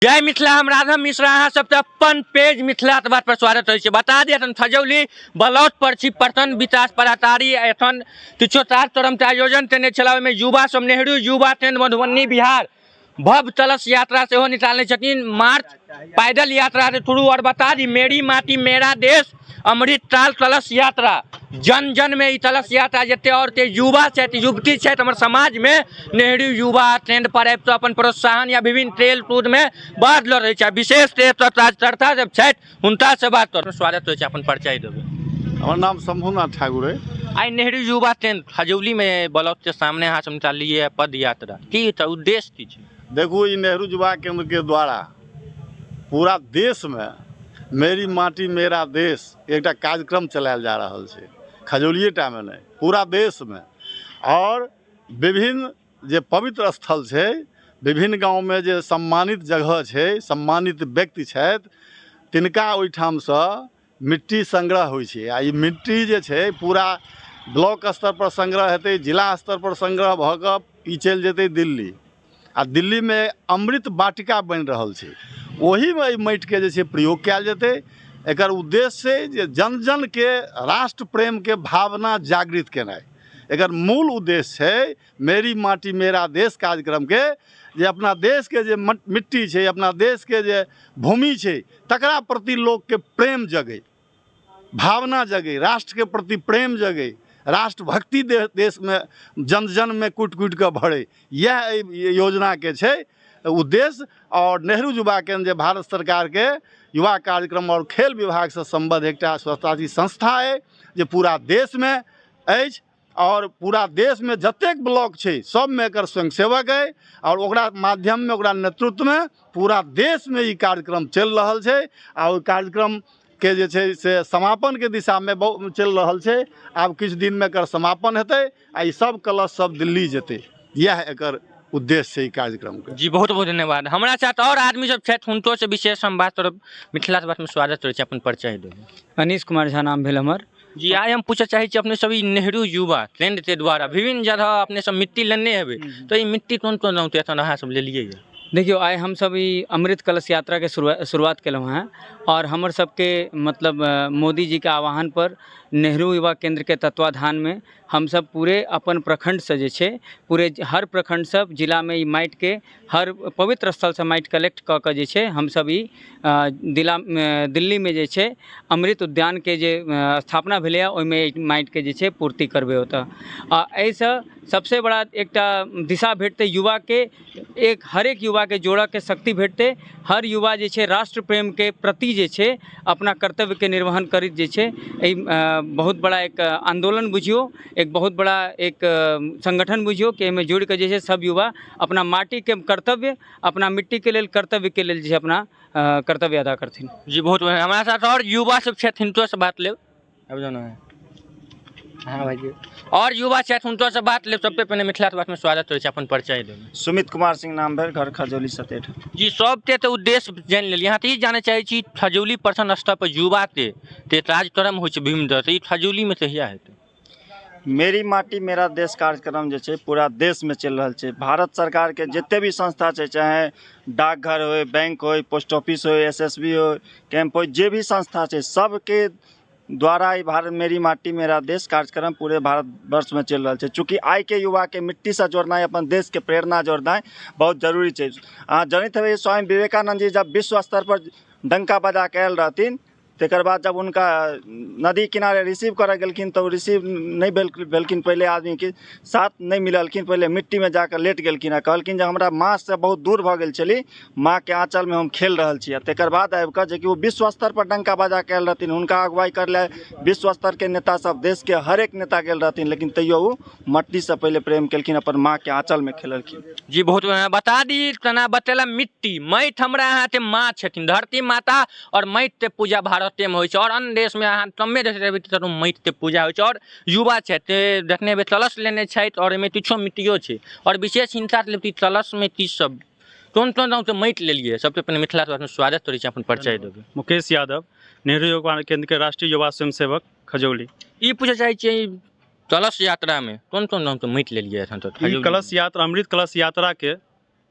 जय मिथिला, हम राधव मिश्रा अहाँ सबके अपन पेज मिथिला अखबार पर स्वागत होइत छै। बता दिए एखन खजौली ब्लॉक पर छी प्रखंड विकास पदाधिकारी एखन किछो कार्यक्रम के आयोजन केने छला। ओहिमे युवा सब नेहरू युवा केंद्र मधुबनी बिहार भव्य कलश यात्रा सेहो निकालने छथिन, मार्च पैदल यात्रा के थ्रू। और बता दी मेरी माटी मेरा देश अमृत काल कलश यात्रा जन जन में कलश यात्रा जते और के युवा छथि युवती छथि हमर समाज में नेहरू युवा केंद्र पर आबि कऽ अपन प्रोत्साहन या विभिन्न खेल कूद में भाग लऽ रहै छै। विशेष कार्यकर्ता सब छथि हुनका से बात कर स्वागत होइ छै। अपन परिचय देबै। हमर नाम शंभुनाथ ठाकुर है। आई नेहरू युवा केंद्र खजौली में ब्लॉक के सामने अहाँ सब निकालिए पद यात्रा, की उद्देश्य की छै? देखू, ई नेहरू युवा केंद्र के द्वारा पूरा देश में मेरी माटी मेरा देश एक कार्यक्रम चलायल जा रहा है। खजौलिएटा में नहीं, पूरा देश में। और विभिन्न जे पवित्र स्थल है, विभिन्न गाँव में जे सम्मानित जगह है, सम्मानित व्यक्ति छथि तिनका ओहिठाम से मिट्टी संग्रह होइ छै। आ ई मिट्टी जे छै पूरा ब्लॉक स्तर पर संग्रह हेतै, जिला स्तर पर संग्रह भऽ कऽ ई चलि जेतै दिल्ली। आ दिल्ली में अमृत वाटिका बनि रहल छै, ओही में माटि के जे छै प्रयोग कयल जेतै। एकर उद्देश्य छै जे जन जन के राष्ट्र प्रेम के भावना जागृत केनाइ एकर मूल उद्देश्य है। मेरी माटी मेरा देश कार्यक्रम के जे अपना देश के जे मिट्टी छै, अपना देश के जे भूमि छै, तकरा प्रति लोग के प्रेम जगे, भावना जगे, राष्ट्र के प्रति प्रेम जगे, राष्ट्र भक्ति देश में जन जन में कुट कुट के भरे। यह योजना के छै उद्देश्य। और नेहरू युवा केंद्र जे भारत सरकार के युवा कार्यक्रम और खेल विभाग से संबद्ध एक स्वच्छता संस्था है जे पूरा देश में अछि। और पूरा देश में जतेक ब्लॉक छै सब में एकर स्वयंसेवक है। और ओकरा माध्यम में ओकरा नेतृत्व में पूरा देश में ई कार्यक्रम चल रहा है। और कार्यक्रम के जे छै से समापन के दिशा में चल रहा है। आब किछु दिन में एकर समापन हेतै आ ई सब कलश सब दिल्ली जेतै। यह एकर उद्देश्य है कार्यक्रम के। जी बहुत बहुत धन्यवाद। हमारा साथ और आदमी सब छथि, हुनको से विशेष हम बात करब। मिथिला अखबार में स्वागत होइ छै। अपन परिचय देबै। अनीश कुमार झा नाम भेल हमर। जी आइ हम पूछे चाहे अपने सभी नेहरू युवा केंद्र के द्वारा विभिन्न जगह अपने सब मिट्टी लेने हेबै, तो ये मिट्टी कौन कौन रंग एखन अहाँ सब लेलियै? देखियो, आइ हम सब ई अमृत कलश यात्रा के शुरुआत केलहुँ हैं। और हमर सबके मतलब मोदी जी के आह्वान पर नेहरू युवा केंद्र के तत्वाधान में हम सब पूरे अपन प्रखंड से जे छै पूरे हर प्रखंड सब जिला में ई माटि के हर पवित्र स्थल से माटि कलेक्ट कऽ के जे छै हम सब ई दिल्ली में जे छै अमृत उद्यान के जे स्थापना भेलै ओहिमे माटि के जे छै पूर्ति करबै ओतऽ। आ एहिसँ सबसे बड़ा एकटा दिशा भेटतै युवा के, एक हरेक युवा के जोड़ऽ के शक्ति भेटतै। हर युवा जे छै राष्ट्र प्रेम के प्रति जे छै अपना कर्तव्य के निर्वहन करैत जे छै बहुत बड़ा एक आंदोलन बुझियो, एक बहुत बड़ा एक संगठन बुझियो कि एहिमे जुड़ के जे छै सब युवा अपना माटी के कर्तव्य, अपना मिट्टी के लेल कर्तव्य के लेल जे छै अपना कर्तव्य अदा करथिन। जी बहुत बढ़िया। हमारे साथ और युवा सब छथि, हिनको से बात लेब। अब जाना है हाँ भाई जी। और युवा छथि हुनको से बात लेब। सबसे पहले मिथिला अखबार में स्वागत होइ छै। अपन परिचय देबै। सुमित कुमार सिंह नाम भेल, घर खजौली सतेठ। जी सबके तो उद्देश्य जान लेलिए। यहाँ तो ई जाने चाहे छी खजौली प्रखंड स्तर पर युवा के कार्यक्रम होइ छै विभिन्न तरह से, ई खजौली में कहिया हेतै? मेरी माटी मेरा देश कार्यक्रम जे छै पूरा देश में चल रहा है। भारत सरकार के जितने भी संस्था छै, चाहे डाकघर हो, बैंक हो, पोस्ट ऑफिस हो, SSB हो, कैंप हो, जे भी संस्था छै सबके द्वारा ई भारत मेरी माटी मेरा देश कार्यक्रम पूरे भारत वर्ष में चल रहा है। चूँकि आई के युवा के मिट्टी से जोड़ना, अपन देश के प्रेरणा जोड़ना बहुत जरूरी है। अहाँ जानते हैं स्वामी विवेकानंद जी जब विश्व स्तर पर डंका बजा के आयल रहथिन, तकर बाद जब उनका नदी किनारे रिसीव कर गेलखिन तो रिसीव नहीं भेलखिन, पहले आदमी के साथ नहीं मिललखिन, पहले मिट्टी में जाकर लेट गेलखिन। कहलखिन जे हमरा माँ से बहुत दूर भ गेल छली, माँ के आंचल में हम खेल रहल छी। तकर बाद आबि कऽ जे कि वो विश्व स्तर पर डंका बजा के आयल रहथिन, हुनका अगुवाई करले विश्व स्तर के नेता सब, देश के हर एक नेता गेल रहथिन, लेकिन तैयो वो मट्टी से पहले प्रेम केलखिन, अपन माँ के आंचल में खेललखिन। जी बहुत बढ़िया। बता दी तना बतेला मिट्टी माटि हमरा यहाँ के माँ छथिन, धरती माता और माटि के पूजा भारत में होइ छै। और अन्य देश में अहाँ कमे देखते हेबै कि माटि के पूजा होइ छै। और युवा छथि देखने हेबै कलश लेने छथि और एहिमे किछो मिट्टियो छै। और विशेष हिनका कलश में की सब कौन कौन रंग के माटि लेलिए? सबसे पहले मिथिला अखबार में स्वागत करै छी। अपन परिचय देबै। मुकेश यादव, नेहरू युवा केंद्र के राष्ट्रीय युवा स्वयंसेवक खजौली। ई पूछे चाहे छियै कलश यात्रा में कौन कौन रंग के माटि लेलिए? कलश यात्रा अमृत कलश यात्रा के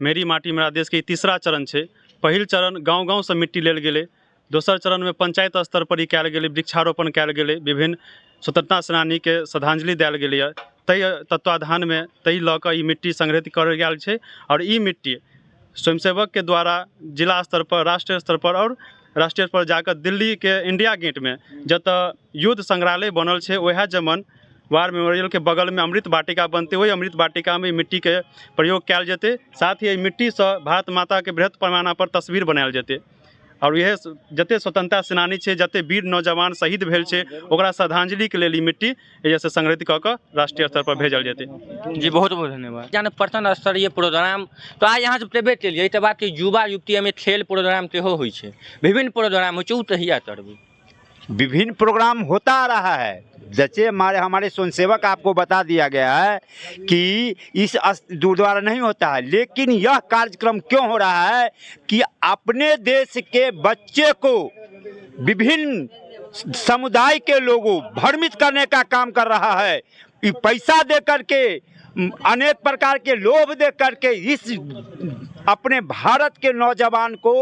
मेरी माटी मेरा देश के तीसरा चरण है। पहिल चरण गाँव गाँव से मिट्टी लेल गेलै, दोसर चरण में पंचायत स्तर पर ही कयल गेलै, वृक्षारोपण कयल गेलै, विभिन्न स्वतंत्रता सेनानी के श्रद्धांजलि देल गेलै। तै तत्वाधान में तै लऽ कऽ ई मिट्टी संग्रहित करल गेल छै और ई मिट्टी स्वयंसेवक के द्वारा जिला स्तर पर, राष्ट्रीय स्तर पर और राष्ट्रीय स्तर पर जाकर दिल्ली के इंडिया गेट में जतऽ युद्ध संग्रहालय बनल छै, वएह जमन वार मेमोरियल के बगल में अमृत वाटिका बनते, वही अमृत वाटिका में मिट्टी के प्रयोग कयल जेतै। साथ ही मिट्टी से भारत माता के बृहत पैमाना पर तस्वीर बनायल जेतै और यह जते स्वतंत्रता सेनानी छै, जते वीर नौजवान शहीद भेल छै, ओकरा श्रद्धांजलि के लेल ई मिट्टी जैसे संग्रहित कऽ कऽ राष्ट्रीय स्तर पर भेजल जेतै। जी बहुत बहुत धन्यवाद। जाने प्रथम स्तरीय प्रोग्राम तो आइ यहाँ से प्रेबे केलिए, तो बात युवा युवती में खेल प्रोग्राम सेहो होइ छै, विभिन्न प्रोग्राम होइ छै, उ तहिया करबै। विभिन्न प्रोग्राम होता आ रहा है, जैसे हमारे स्वयंसेवक आपको बता दिया गया है कि इस द्वारा नहीं होता है, लेकिन यह कार्यक्रम क्यों हो रहा है कि अपने देश के बच्चे को विभिन्न समुदाय के लोगों भ्रमित करने का काम कर रहा है। पैसा दे करके, अनेक प्रकार के लोभ दे करके इस अपने भारत के नौजवान को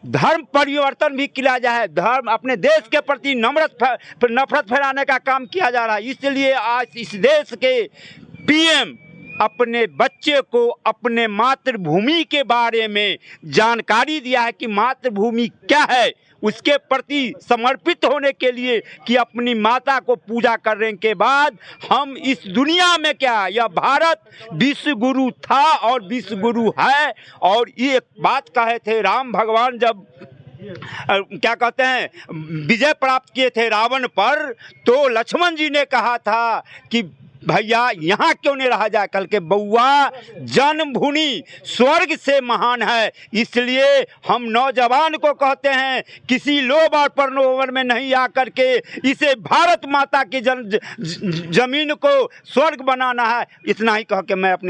धर्म परिवर्तन भी किया जाए, धर्म अपने देश के प्रति नफरत फैलाने का काम किया जा रहा है। इसलिए आज इस देश के पीएम अपने बच्चे को अपने मातृभूमि के बारे में जानकारी दिया है कि मातृभूमि क्या है, उसके प्रति समर्पित होने के लिए कि अपनी माता को पूजा करने के बाद हम इस दुनिया में क्या, यह भारत विश्व गुरु था और विश्व गुरु है। और ये एक बात कहे थे राम भगवान जब क्या कहते हैं विजय प्राप्त किए थे रावण पर, तो लक्ष्मण जी ने कहा था कि भैया यहाँ क्यों नहीं रहा जाए, कल के बउआ जन्मभूमि स्वर्ग से महान है। इसलिए हम नौजवान को कहते हैं किसी लोभ और प्रलोभन में नहीं आकर के इसे भारत माता की जमीन को स्वर्ग बनाना है। इतना ही कह के मैं अपनी